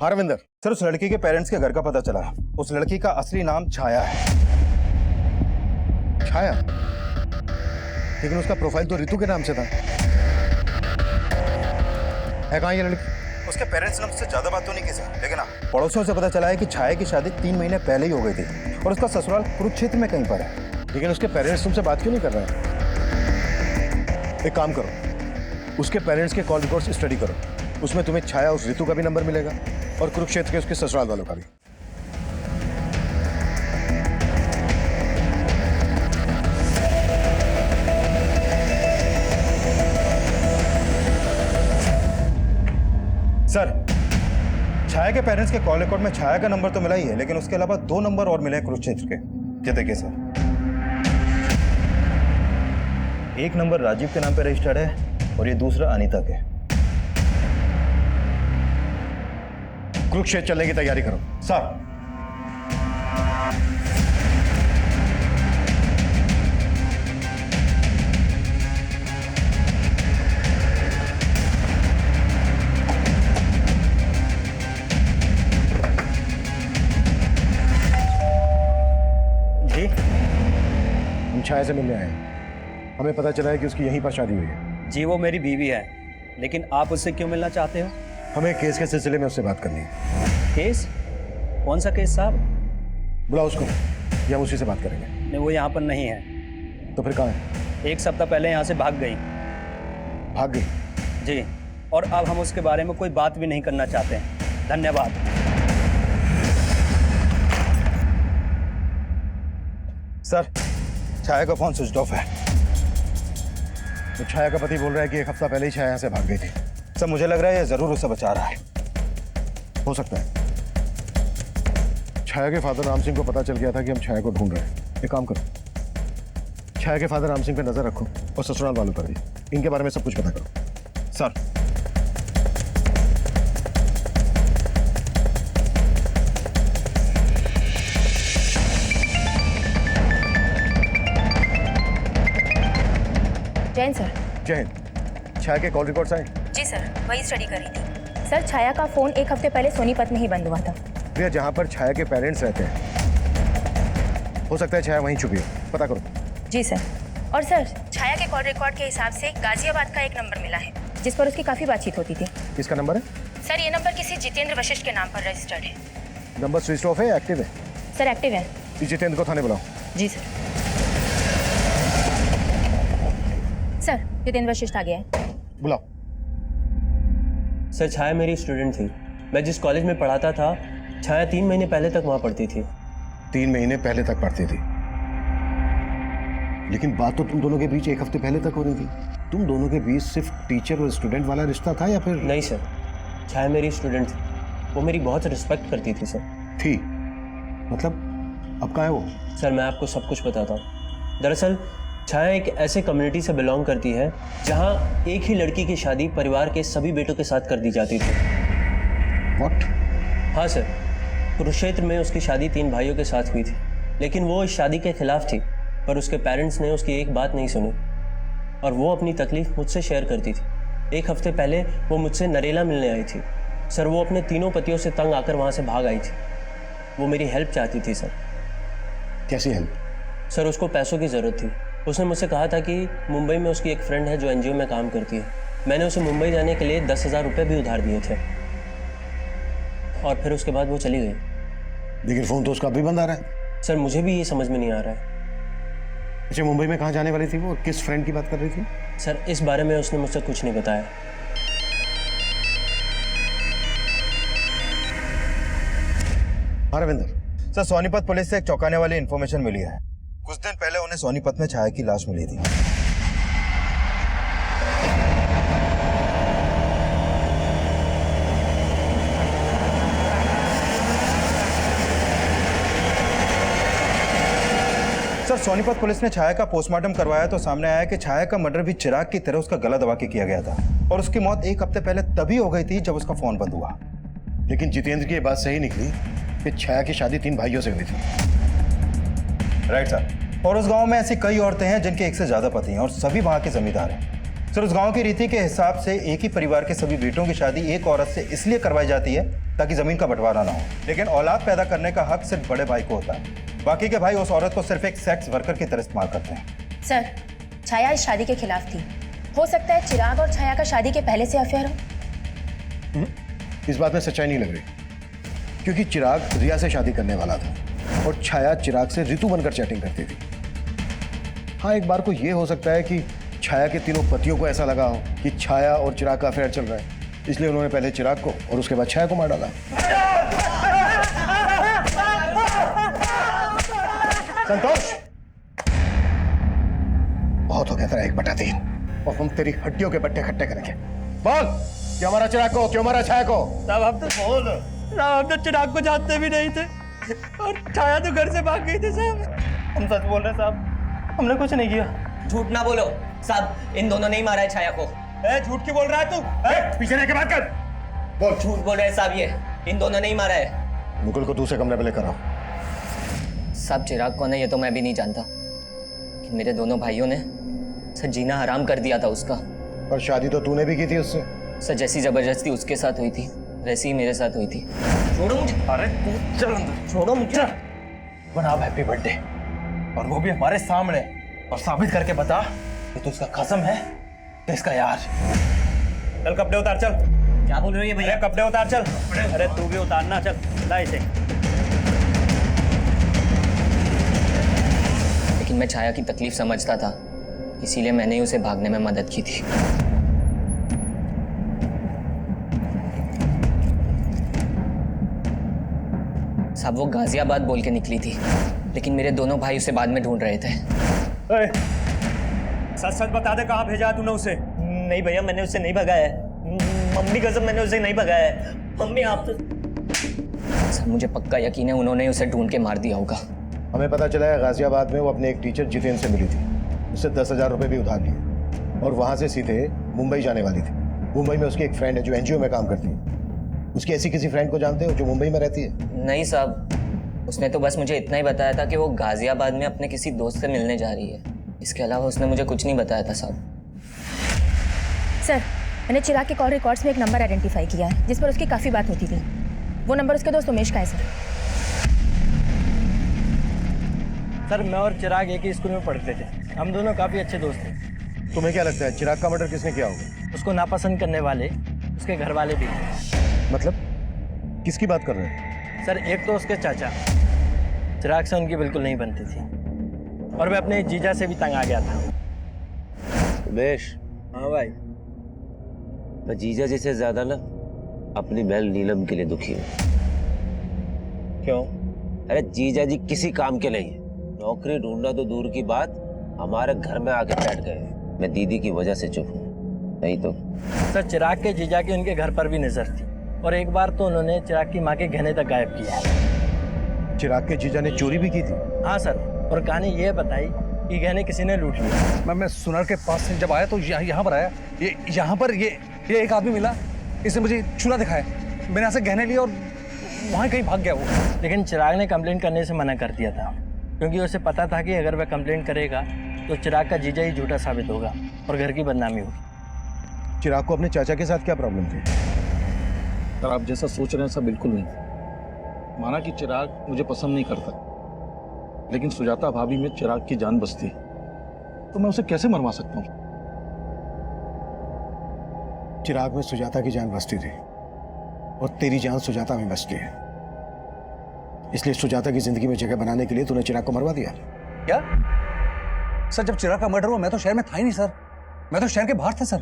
हाँ रविंदर।
सर, उस लड़की के पेरेंट्स के घर का पता चला। उस लड़की का असली नाम छाया है।
छाया? लेकिन उसका प्रोफाइल तो ऋतु के नाम से था। है कहाँ ये लड़की?
उसके पेरेंट्स ने मुझसे ज्यादा बात तो नहीं की सर, लेकिन हाँ, पड़ोसियों से पता चला है कि छाया की शादी 3 महीने पहले ही हो गई थी और उसका ससुराल कुरुक्षेत्र में कहीं पर है।
लेकिन उसके पेरेंट्स तुमसे बात क्यों नहीं कर रहे हैं? एक काम करो, उसके पेरेंट्स के कॉल रिकॉर्ड्स स्टडी करो, उसमें तुम्हें छाया उस ऋतु का भी नंबर मिलेगा और कुरुक्षेत्र के उसके ससुराल वालों का भी।
सर, छाया के पेरेंट्स के कॉल रिकॉर्ड में छाया का नंबर तो मिला ही है, लेकिन उसके अलावा 2 नंबर और मिले हैं कुरुक्षेत्र के। ये देखिए सर, एक नंबर राजीव के नाम पे रजिस्टर्ड है और ये दूसरा अनीता के।
कुरुक्षेत्र चलने की तैयारी करो।
सर,
जी, हम छाया से मिलने आए हैं। हमें पता चला है कि उसकी यहीं पर शादी हुई है।
जी, वो मेरी बीवी है, लेकिन आप उससे क्यों मिलना चाहते हो?
हमें केस के सिलसिले में उससे बात करनी है।
केस? कौन सा केस साहब?
बुलाओ उसको, या हम उसी से बात करेंगे।
नहीं, वो यहाँ पर नहीं है।
तो फिर कहाँ है?
1 सप्ताह पहले यहाँ से भाग गई।
भाग गई?
जी, और अब हम उसके बारे में कोई बात भी नहीं करना चाहते हैं। धन्यवाद।
सर, छाया का फोन स्विच ऑफ है।
तो छाया का पति बोल रहा है कि 1 हफ्ता पहले ही छाया यहाँ से भाग गई थी।
सर, मुझे लग रहा है ये जरूर उसे बचा रहा है।
हो सकता है छाया के फादर राम सिंह को पता चल गया था कि हम छाया को ढूंढ रहे हैं। एक काम करो, छाया के फादर राम सिंह पे नजर रखो और ससुराल वालों पर भी। इनके बारे में सब कुछ पता करो।
Sir,
Jain sir.
जय हिंद। छाया के कॉल रिकॉर्ड्स आए?
जी सर, वही स्टडी करी थी। सर, छाया का फोन 1 हफ्ते पहले सोनीपत में ही बंद हुआ था।
भैया, जहाँ पर छाया के पेरेंट्स रहते हैं, हो सकता है छाया वहीं छुपी हो। पता करो।
जी सर। और सर, छाया के कॉल रिकॉर्ड के हिसाब से गाजियाबाद का एक नंबर मिला है जिस पर उसकी काफ़ी बातचीत होती थी।
किसका नंबर है?
सर, ये नंबर किसी जितेंद्र वशिष्ठ के नाम पर रजिस्टर्ड है।
नंबर स्विच ऑफ है या एक्टिव है?
सर, एक्टिव है।
इस जितेंद्र को थाने बुलाओ।
जी सर। सर, जितेंद्र वशिष्ठ आ गया है।
बुलाओ।
सर, छाया मेरी स्टूडेंट थी। मैं जिस कॉलेज में पढ़ाता था, छाया 3 महीने पहले तक वहाँ पढ़ती थी।
3 महीने पहले तक पढ़ती थी? लेकिन बात तो तुम दोनों के बीच 1 हफ्ते पहले तक हो रही थी। तुम दोनों के बीच सिर्फ टीचर और स्टूडेंट वाला रिश्ता था या फिर?
नहीं सर, छाया मेरी स्टूडेंट थी। वो मेरी बहुत रिस्पेक्ट करती थी सर।
थी? मतलब अब कहाँ है वो?
सर, मैं आपको सब कुछ बताता हूँ। दरअसल छाया एक ऐसे कम्युनिटी से बिलोंग करती है जहाँ एक ही लड़की की शादी परिवार के सभी बेटों के साथ कर दी जाती थी।
What?
हाँ सर, कुरुक्षेत्र में उसकी शादी 3 भाइयों के साथ हुई थी, लेकिन वो इस शादी के खिलाफ थी। पर उसके पेरेंट्स ने उसकी एक बात नहीं सुनी और वो अपनी तकलीफ मुझसे शेयर करती थी। 1 हफ्ते पहले वो मुझसे नरेला मिलने आई थी। सर, वो अपने 3 पतियों से तंग आकर वहाँ से भाग आई थी। वो मेरी हेल्प चाहती थी सर।
कैसी हेल्प?
सर, उसको पैसों की ज़रूरत थी। उसने मुझसे कहा था कि मुंबई में उसकी एक फ्रेंड है जो एनजीओ में काम करती है। मैंने उसे मुंबई जाने के लिए 10,000 रुपये भी उधार दिए थे और फिर उसके बाद वो चली गई।
लेकिन फ़ोन तो उसका अभी बंद आ रहा है।
सर, मुझे भी ये समझ में नहीं आ रहा है।
अच्छा, मुंबई में कहाँ जाने वाली थी वो और किस फ्रेंड की बात कर रही थी?
सर, इस बारे में उसने मुझसे कुछ नहीं बताया।
हाँ रविंदर।
सर, सोनीपत पुलिस से एक चौंकाने वाली इन्फॉर्मेशन मिली है। कुछ दिन पहले उन्हें सोनीपत में छाया की लाश मिली थी। सर, सोनीपत पुलिस ने छाया का पोस्टमार्टम करवाया तो सामने आया कि छाया का मर्डर भी चिराग की तरह उसका गला दबा के किया गया था और उसकी मौत 1 हफ्ते पहले तभी हो गई थी जब उसका फोन बंद हुआ।
लेकिन जितेंद्र की ये बात सही निकली कि छाया की शादी 3 भाइयों से हुई थी।
Right sir. और उस गांव में ऐसी कई औरतें हैं जिनके एक से ज्यादा पति हैं और सभी वहां के जमींदार हैं। सर, उस गांव की रीति के हिसाब से एक ही परिवार के सभी बेटों की शादी एक औरत से इसलिए करवाई जाती है ताकि जमीन का बंटवारा ना हो, लेकिन औलाद पैदा करने का हक सिर्फ बड़े भाई को होता है। बाकी के भाई उस औरत को सिर्फ एक सेक्स वर्कर की तरह इस्तेमाल करते हैं।
सर, छाया इस शादी के खिलाफ थी। हो सकता है चिराग और छाया का शादी के पहले से अफेयर हो।
इस बात में सच्चाई नहीं लग रही, क्योंकि चिराग रिया से शादी करने वाला था और छाया चिराग से ऋतु बनकर चैटिंग करती थी। हाँ, एक बार को यह हो सकता है कि छाया के तीनों पतियों को ऐसा लगा हो कि छाया और चिराग का अफेयर चल रहा है, इसलिए उन्होंने पहले चिराग को और उसके बाद छाया को मार डाला। संतोष, बहुत हो गया तेरा 1/3 और हम तेरी हड्डियों के बट्टे खट्टे करेंगे। बोल, क्यों मारा चिराग को, क्यों मारा छाया को?
साहब हम तो बोल, साहब हम तो चिराग को जानते भी नहीं थे और छाया तो घर से भाग गई थी साहब। हम सच बोल रहे हैं साहब, हमने कुछ नहीं किया।
झूठ ना बोलो साहब, इन दोनों ने ही मारा है छाया को।
झूठ क्यों बोल रहा है तू?
पीछे रह के बात कर। बोल।
झूठ बोल रहे हैं साहब, ये इन दोनों ने ही मारा है।
मुकुल को दूसरे कमरे में लेकर आओ।
साहब, चिराग कौन है ये तो मैं भी नहीं जानता, कि मेरे दोनों भाइयों ने सर जीना हराम कर दिया था उसका।
पर शादी तो तूने भी की थी उससे।
सर, जैसी जबरदस्ती उसके साथ हुई थी वैसी ही मेरे साथ हुई थी। छोड़ो मुझे।
अरे तू चल अंदर,
छोड़ो मुझे।
बना हैप्पी बर्थडे, और वो भी हमारे सामने, और साबित करके बता कि तू उसका कसम है कि इसका यार। चल कपड़े उतार, चल।
क्या बोल रहे हो ये भैया?
कपड़े उतार, चल। अरे तू भी उतारना, चल ला इसे।
लेकिन मैं छाया की तकलीफ समझता था, इसीलिए मैंने ही उसे भागने में मदद की थी। साहब, वो गाजियाबाद बोल के निकली थी, लेकिन मेरे दोनों भाई उसे बाद में ढूंढ रहे थे।
सच सच बता दे, कहाँ भेजा तूने उसे?
नहीं भैया, मैंने उसे नहीं भगाया है। मम्मी कसम, मैंने उसे नहीं भगाया है। मम्मी आप तो... सर, मुझे पक्का यकीन है उन्होंने उसे ढूंढ के मार दिया होगा।
हमें पता चला है गाजियाबाद में वो अपने एक टीचर जितेंद्र से मिली थी, उससे 10,000 रुपये भी उधार लिए और वहाँ से सीधे मुंबई जाने वाली थी। मुंबई में उसकी एक फ्रेंड है जो एनजीओ में काम करती है। उसकी ऐसी किसी फ्रेंड को जानते हो जो मुंबई में रहती है?
नहीं साहब, उसने तो बस मुझे इतना ही बताया था कि वो गाजियाबाद में अपने किसी दोस्त से मिलने जा रही है। इसके अलावा उसने मुझे कुछ नहीं बताया था साहब।
सर, मैंने चिराग के कॉल रिकॉर्ड्स में एक नंबर आइडेंटिफाई किया है जिस पर उसकी काफ़ी बात होती थी। वो नंबर उसके दोस्त उमेश का है।
सर, मैं और चिराग एक ही स्कूल में पढ़ते थे, हम दोनों काफ़ी अच्छे दोस्त थे।
तुम्हें क्या लगता है चिराग का मर्डर किसने किया होगा?
उसको नापसंद करने वाले उसके घर वाले भी।
मतलब किसकी बात कर रहे हैं?
सर, एक तो उसके चाचा, चिराग से उनकी बिल्कुल नहीं बनती थी, और मैं अपने जीजा से भी तंग आ गया था।
उमेश।
हाँ भाई।
मैं जीजा जी से ज्यादा ना अपनी बहन नीलम के लिए दुखी हूँ।
क्यों?
अरे जीजा जी किसी काम के नहीं है। नौकरी ढूंढना तो दूर की बात, हमारे घर में आके बैठ गए। मैं दीदी की वजह से चुप हूँ, नहीं तो।
सर, चिराग के जीजा की उनके घर पर भी नजर थी, और एक बार तो उन्होंने चिराग की माँ के गहने तक गायब किया।
चिराग के जीजा ने चोरी भी की थी?
हाँ सर, और कहानी ये बताई कि गहने किसी ने लूट लिया।
मैं सुनार के पास से जब आया तो यहाँ पर आया, ये यहाँ पर ये एक आदमी मिला, इसने मुझे चूल्हा दिखाया, मैंने यहाँ से गहने लिए और वहाँ कहीं भाग गया वो।
लेकिन चिराग ने कंप्लेंट करने से मना कर दिया था, क्योंकि उसे पता था कि अगर वह कंप्लेंट करेगा तो चिराग का जीजा ही झूठा साबित होगा और घर की बदनामी होगी।
चिराग को अपने चाचा के साथ क्या प्रॉब्लम थी?
सर, आप जैसा सोच रहे हैं सब बिल्कुल नहीं। माना कि चिराग मुझे पसंद नहीं करता, लेकिन सुजाता भाभी में चिराग की जान बसती, तो मैं उसे कैसे मरवा सकता हूँ?
चिराग में सुजाता की जान बसती थी और तेरी जान सुजाता में बसती है, इसलिए सुजाता की जिंदगी में जगह बनाने के लिए तूने चिराग को मरवा दिया।
क्या सर? जब चिराग का मर्डर हुआ मैं तो शहर में था ही नहीं सर, मैं तो शहर के बाहर था सर।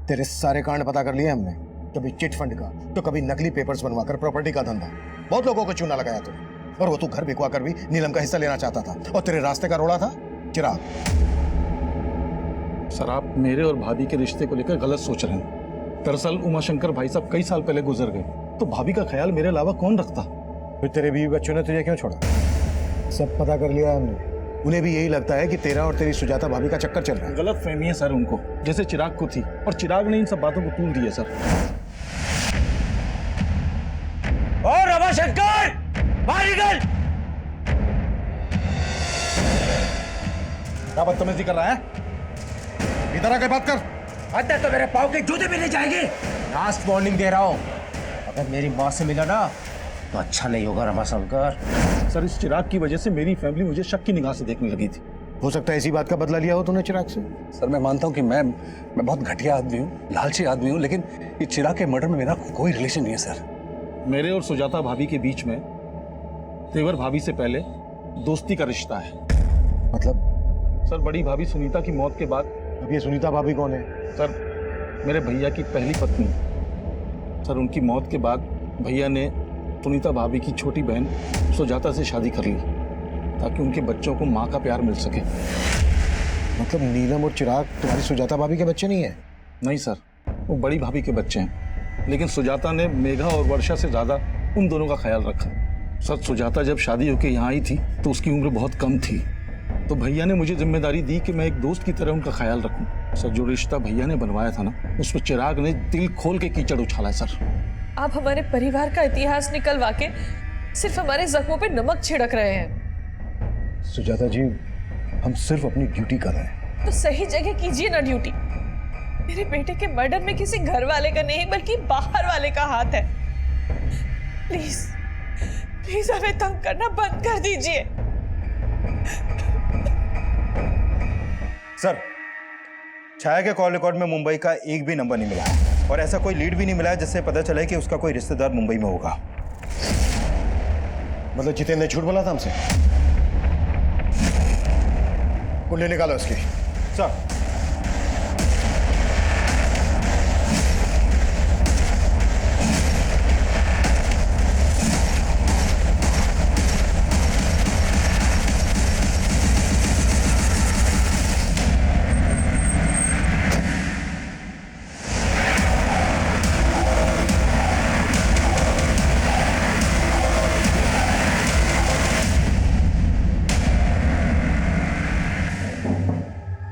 तेरे सारे कांड पता कर लिए हमने, कभी चिट फंड का, तो कभी नकली पेपर्स बनवाकर प्रॉपर्टी का धंधा। बहुत लोगों को चूना लगाया तूने, और वो तू घर बिकवा कर भी नीलम का हिस्सा लेना चाहता था। और तेरे रास्ते का रोड़ा था चिराग।
सर, आप मेरे और भाभी के रिश्ते को लेकर गलत सोच रहे हैं। दरअसल उमाशंकर भाई साहब कई साल पहले गुजर गए, तो भाभी का ख्याल मेरे अलावा कौन रखता?
फिर तेरे बीवी बच्चों ने तुझे क्यों छोड़ा? सब पता कर लिया हमने। उन्हें भी यही लगता है कि तेरा और तेरी सुजाता भाभी का चक्कर चल रहा है।
गलत फहमी है सर उनको, जैसे चिराग को थी, और चिराग ने इन सब बातों को तूल दिया सर।
और रमाशंकर, बाहर निकल!
क्या बदतमीजी कर रहा है? इधर आके बात कर।
अंदर तो मेरे पाँव के जूते भी नहीं जाएंगे। लास्ट वार्निंग दे रहा हूँ, अगर मेरी माँ से मिला ना तो अच्छा नहीं होगा रमाशंकर।
सर, इस चिराग की वजह से मेरी फैमिली मुझे शक की निगाह से देखने लगी थी।
हो सकता है इसी बात का बदला लिया हो तूने चिराग से।
सर, मैं मानता हूँ कि मैं बहुत घटिया आदमी हूँ, लालची आदमी हूँ, लेकिन ये चिराग के मर्डर में मेरा कोई रिलेशन नहीं है सर।
मेरे और सुजाता भाभी के बीच में तेवर भाभी से पहले दोस्ती का रिश्ता है।
मतलब?
सर, बड़ी भाभी सुनीता की मौत के बाद।
अब ये सुनीता भाभी कौन है?
सर, मेरे भैया की पहली पत्नी। सर, उनकी मौत के बाद भैया ने सुनीता भाभी की छोटी बहन सुजाता से शादी कर ली, ताकि उनके बच्चों को माँ का प्यार मिल सके।
मतलब नीलम और चिराग तुम्हारी सुजाता भाभी के बच्चे नहीं है?
नहीं सर, वो बड़ी भाभी के बच्चे हैं, लेकिन सुजाता ने मेघा और वर्षा से ज्यादा उन दोनों का ख्याल रखा। सर, सुजाता जब शादी होकर यहाँ आई थी तो उसकी उम्र बहुत कम थी, तो भैया ने मुझे जिम्मेदारी दी कि मैं एक दोस्त की तरह उनका ख्याल रखूं। सर, जो रिश्ता भैया ने बनवाया था ना, उसमें चिराग ने दिल खोल के कीचड़ उछाला है। सर,
आप हमारे परिवार का इतिहास निकलवा के सिर्फ हमारे जख्मों पे नमक छिड़क रहे हैं।
सुजाता जी, हम सिर्फ अपनी ड्यूटी कर रहे हैं।
तो सही जगह कीजिए ना ड्यूटी। मेरे बेटे के मर्डर में किसी घर वाले का नहीं बल्कि बाहर वाले का हाथ है। प्लीज प्लीज हमें तंग करना बंद कर दीजिए।
सर, छाया के कॉल रिकॉर्ड में मुंबई का एक भी नंबर नहीं मिला है, और ऐसा कोई लीड भी नहीं मिला है जिससे पता चले कि उसका कोई रिश्तेदार मुंबई में होगा।
मतलब जितेंद्र ने झूठ बोला था हमसे? कुंडली निकालो इसकी।
सर,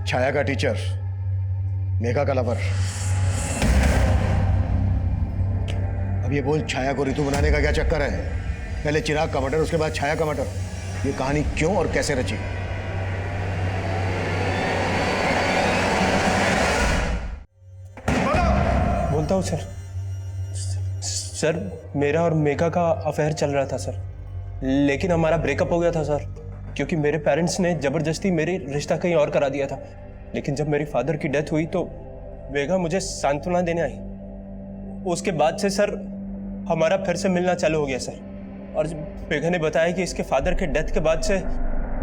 छाया का टीचर, मेघा का लवर। अब ये बोल, छाया को ऋतु बनाने का क्या चक्कर है? पहले चिराग का मर्डर, उसके बाद छाया का मर्डर। ये कहानी क्यों और कैसे रची?
बोलता हूँ सर। सर, मेरा और मेघा का अफेयर चल रहा था सर, लेकिन हमारा ब्रेकअप हो गया था सर, क्योंकि मेरे पेरेंट्स ने जबरदस्ती मेरी रिश्ता कहीं और करा दिया था। लेकिन जब मेरी फादर की डेथ हुई तो मेघा मुझे सांत्वना देने आई। उसके बाद से सर हमारा फिर से मिलना चालू हो गया सर। और मेघा ने बताया कि इसके फादर के डेथ के बाद से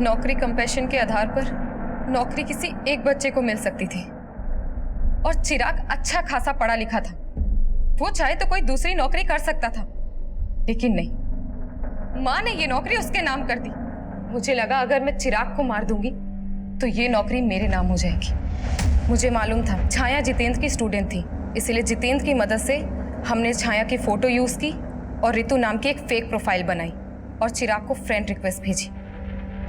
नौकरी कंपैशन के आधार पर नौकरी किसी एक बच्चे को मिल सकती थी, और चिराग अच्छा खासा पढ़ा लिखा था, वो चाहे तो कोई दूसरी नौकरी कर सकता था, लेकिन नहीं, माँ ने ये नौकरी उसके नाम कर दी। मुझे लगा अगर मैं चिराग को मार दूंगी तो ये नौकरी मेरे नाम हो जाएगी। मुझे मालूम था छाया जितेंद्र की स्टूडेंट थी, इसीलिए जितेंद्र की मदद से हमने छाया की फोटो यूज की और ऋतु नाम की एक फेक प्रोफाइल बनाई और चिराग को फ्रेंड रिक्वेस्ट भेजी,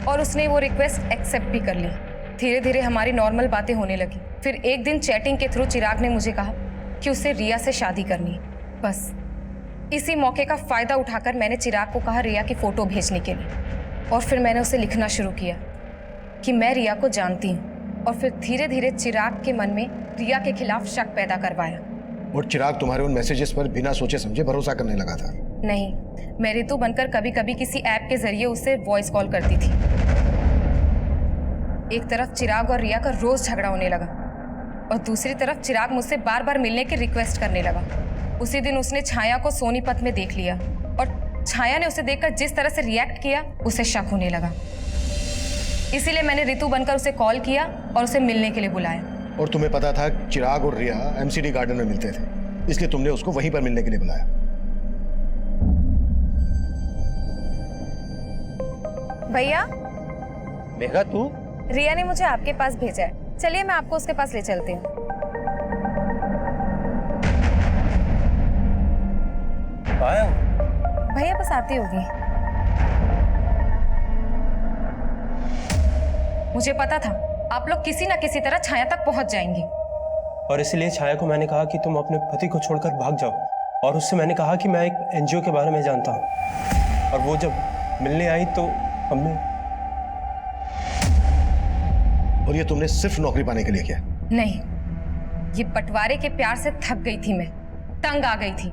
और उसने वो रिक्वेस्ट एक्सेप्ट भी कर ली। धीरे धीरे हमारी नॉर्मल बातें होने लगी। फिर एक दिन चैटिंग के थ्रू चिराग ने मुझे कहा कि उसे रिया से शादी करनी है। बस इसी मौके का फायदा उठाकर मैंने चिराग को कहा रिया की फोटो भेजने के लिए, और फिर मैंने उसे लिखना शुरू किया कि मैं रिया को जानती हूँ, और फिर धीरे धीरे चिराग के मन में रिया के खिलाफ शक पैदा करवाया।
और चिराग तुम्हारे उन मैसेजेस पर बिना सोचे समझे भरोसा करने लगा था?
नहीं, मैं ऋतु बनकर कभी कभी किसी ऐप के जरिए उससे वॉइस कॉल करती थी। एक तरफ चिराग और रिया का रोज झगड़ा होने लगा, और दूसरी तरफ चिराग मुझसे बार बार मिलने की रिक्वेस्ट करने लगा। उसी दिन उसने छाया को सोनीपत में देख लिया, और छाया ने उसे देखकर जिस तरह से रिएक्ट किया उसे शक होने लगा। इसीलिए मैंने ऋतु बनकर उसे कॉल किया और उसे मिलने के लिए बुलाया।
और तुम्हें पता था चिराग और रिया एमसीडी गार्डन में मिलते थे? इसलिए तुमने उसको वहीं पर मिलने के लिए बुलाया।
भैया,
मेघा तू?
रिया ने मुझे आपके पास भेजा है। चलिए मैं आपको उसके पास ले चलती हूँ।
आया हूँ।
भैया बस आती होगी। मुझे पता था आप लोग किसी ना किसी तरह छाया तक पहुंच जाएंगे।
और इसलिए छाया को मैंने कहा कि तुम अपने पति को छोड़कर भाग जाओ, और उससे मैंने कहा कि मैं एक एनजीओ के बारे में जानता हूँ। और वो जब मिलने आई तो हमने।
और ये तुमने सिर्फ नौकरी पाने के लिए किया?
नहीं, ये बंटवारे के प्यार से थक गई थी मैं, तंग आ गई थी।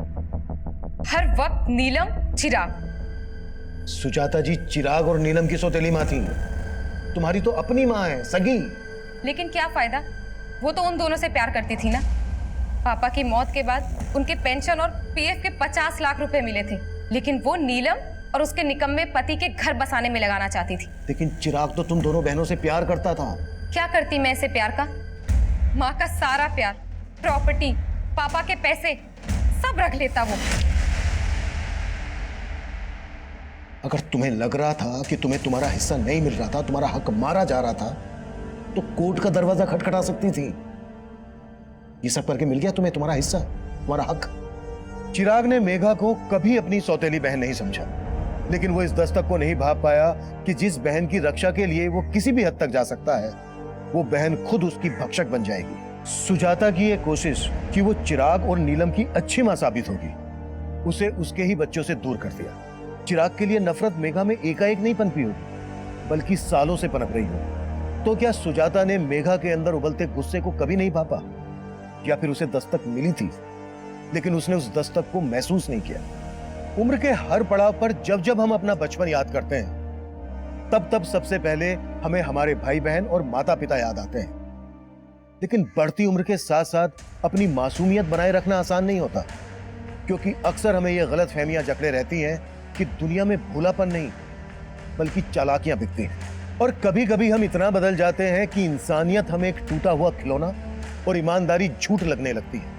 हर वक्त नीलम, चिराग।
सुजाता जी, चिराग और नीलम की सौतेली माँ थी, तुम्हारी तो अपनी माँ है, सगी।
लेकिन क्या फायदा, वो तो उन दोनों से प्यार करती थी ना। पापा की मौत के बाद उनके पेंशन और पीएफ के 50 लाख रुपए मिले थे, लेकिन वो नीलम और उसके निकम्मे पति के घर बसाने में लगाना चाहती थी।
लेकिन चिराग तो तुम दोनों बहनों से प्यार करता था।
क्या करती मैं इसे प्यार का? माँ का सारा प्यार, प्रॉपर्टी, पापा के पैसे सब रख लेता वो।
अगर तुम्हें लग रहा था कि तुम्हें तुम्हारा हिस्सा नहीं मिल रहा था, तुम्हारा हक मारा जा रहा था, तो कोर्ट का दरवाजा खटखटा सकती थी। ये सब करके मिल गया तुम्हें तुम्हारा हिस्सा, तुम्हारा हक। चिराग ने मेघा को कभी अपनी सौतेली बहन नहीं समझा, लेकिन वो इस दस्तक को नहीं भाप पाया कि जिस बहन की रक्षा के लिए वो किसी भी हद तक जा सकता है, वो बहन खुद उसकी भक्षक बन जाएगी। सुजाता की ये कोशिश कि वो चिराग और नीलम की अच्छी मां साबित होगी, उसे उसके ही बच्चों से दूर कर दिया। चिराग के लिए नफरत मेघा में एकाएक नहीं पनपी होगी, बल्कि सालों से पनप रही हो। तो क्या सुजाता ने मेघा के अंदर उबलते गुस्से को कभी नहीं भापा? या फिर उसे दस्तक मिली थी, लेकिन उसने उस दस्तक को महसूस नहीं किया? उम्र के हर पड़ाव पर जब जब हम अपना बचपन याद करते हैं, तब तब सबसे पहले हमें हमारे भाई बहन और माता पिता याद आते हैं। लेकिन बढ़ती उम्र के साथ साथ अपनी मासूमियत बनाए रखना आसान नहीं होता, क्योंकि अक्सर हमें यह गलत फहमियां जकड़े रहती हैं कि दुनिया में भोलापन नहीं बल्कि चालाकियां बिकती हैं। और कभी कभी हम इतना बदल जाते हैं कि इंसानियत हमें एक टूटा हुआ खिलौना और ईमानदारी झूठ लगने लगती है।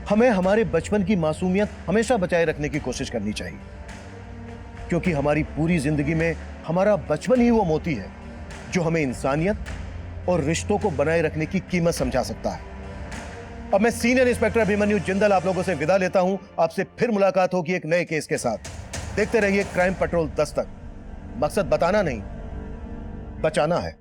हमें हमारे बचपन की मासूमियत हमेशा बचाए रखने की कोशिश करनी चाहिए, क्योंकि हमारी पूरी जिंदगी में हमारा बचपन ही वो मोती है जो हमें इंसानियत और रिश्तों को बनाए रखने की कीमत समझा सकता है। अब मैं सीनियर इंस्पेक्टर अभिमन्यु जिंदल आप लोगों से विदा लेता हूं। आपसे फिर मुलाकात होगी एक नए केस के साथ। देखते रहिए क्राइम पेट्रोल दस्तक। मकसद बताना नहीं, बचाना है।